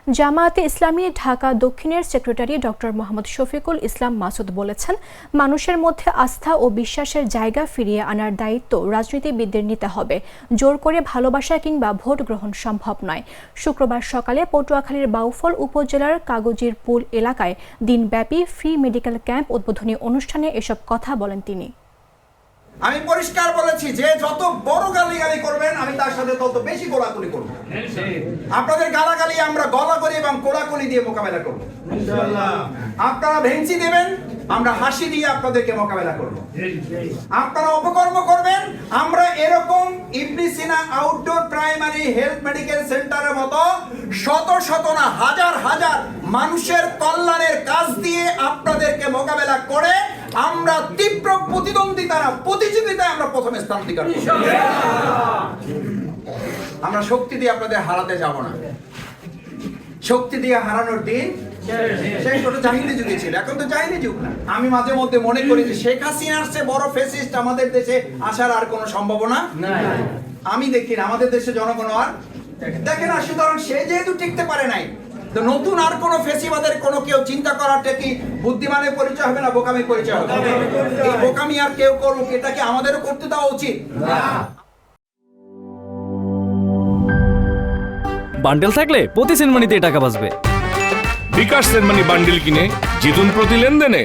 জামায়াতে ইসলামী ঢাকা দক্ষিণের secretary doctor Mohammad Shafiqul Islam Masud বলেছেন, মানুষের মধ্যে আস্থা ও বিশ্বাসের জায়গা ফিরিয়ে আনার দায়িত্ব রাজনীতিবিদদের নিতে হবে। জোর করে ভালোবাসা কিংবা ভোট গ্রহণ সম্ভব নয়। শুক্রবার সকালে পটুয়াখালীর বাউফল উপজেলার কাগজির পুল এলাকায় দিনব্যাপী ফ্রি মেডিকেল ক্যাম্প উদ্বোধনী অনুষ্ঠানে এসব কথা বলেন তিনি। আমি পরিষ্কার বলেছি যে যত বড় গালিগালি করবেন আমি তার সাথে তত বেশি গোলাগুলি করব। আপনাদের গালাগালি আমরা গলাগলি এবং কোড়াকুলি দিয়ে মোকাবেলা করব। আপনারা ভেঙচি দেবেন, আমরা হাসি দিয়ে আপনাদেরকে মোকাবেলা করব। আপনারা অপকর্ম করবেন, আমরা এরকম ইবনে সিনা আউটডোর প্রাইমারি হেলথ মেডিকেল সেন্টারের মতো শত শত না হাজার হাজার মানুষের কল্যাণের কাজ দিয়ে আপনাদেরকে মোকাবেলা করে আমরা তীব্র প্রতিযোগিতায় আমরা প্রথমে স্থান অধিকার করব। আমরা শক্তি দিয়ে আপনাদের হারাতে যাব না। শক্তি দিয়ে হারানোর দিন শেষ। ওটা জাহিলি যুগে ছিল, এখন তো জাহিলি যুগ না। আমি মাঝে মধ্যে মনে করি যে শেখ হাসিনার চেয়ে বড় ফ্যাসিস্ট আমাদের দেশে আসার আর কোনো সম্ভাবনা আমি দেখি না। আমাদের দেশে জনগণ আর দেখে না, সুতরাং সে যেহেতু টিকতে পারে নাই, তো নতুন আর কোন ফেসিবাদের কোন কেউ চিন্তা করাটা কি বুদ্ধিমানের পরিচয় হবে না বোকামির পরিচয় হবে? এই বোকামি আর কেউ করুক, এটা কি আমাদেরও করতে দেওয়া উচিত? বান্ডেল থাকলে প্রতি সেনমানিতে টাকা বাঁচবে। বিকাশ সেনমানি বান্ডেল কিনে জিতুন প্রতি লেনদেনে।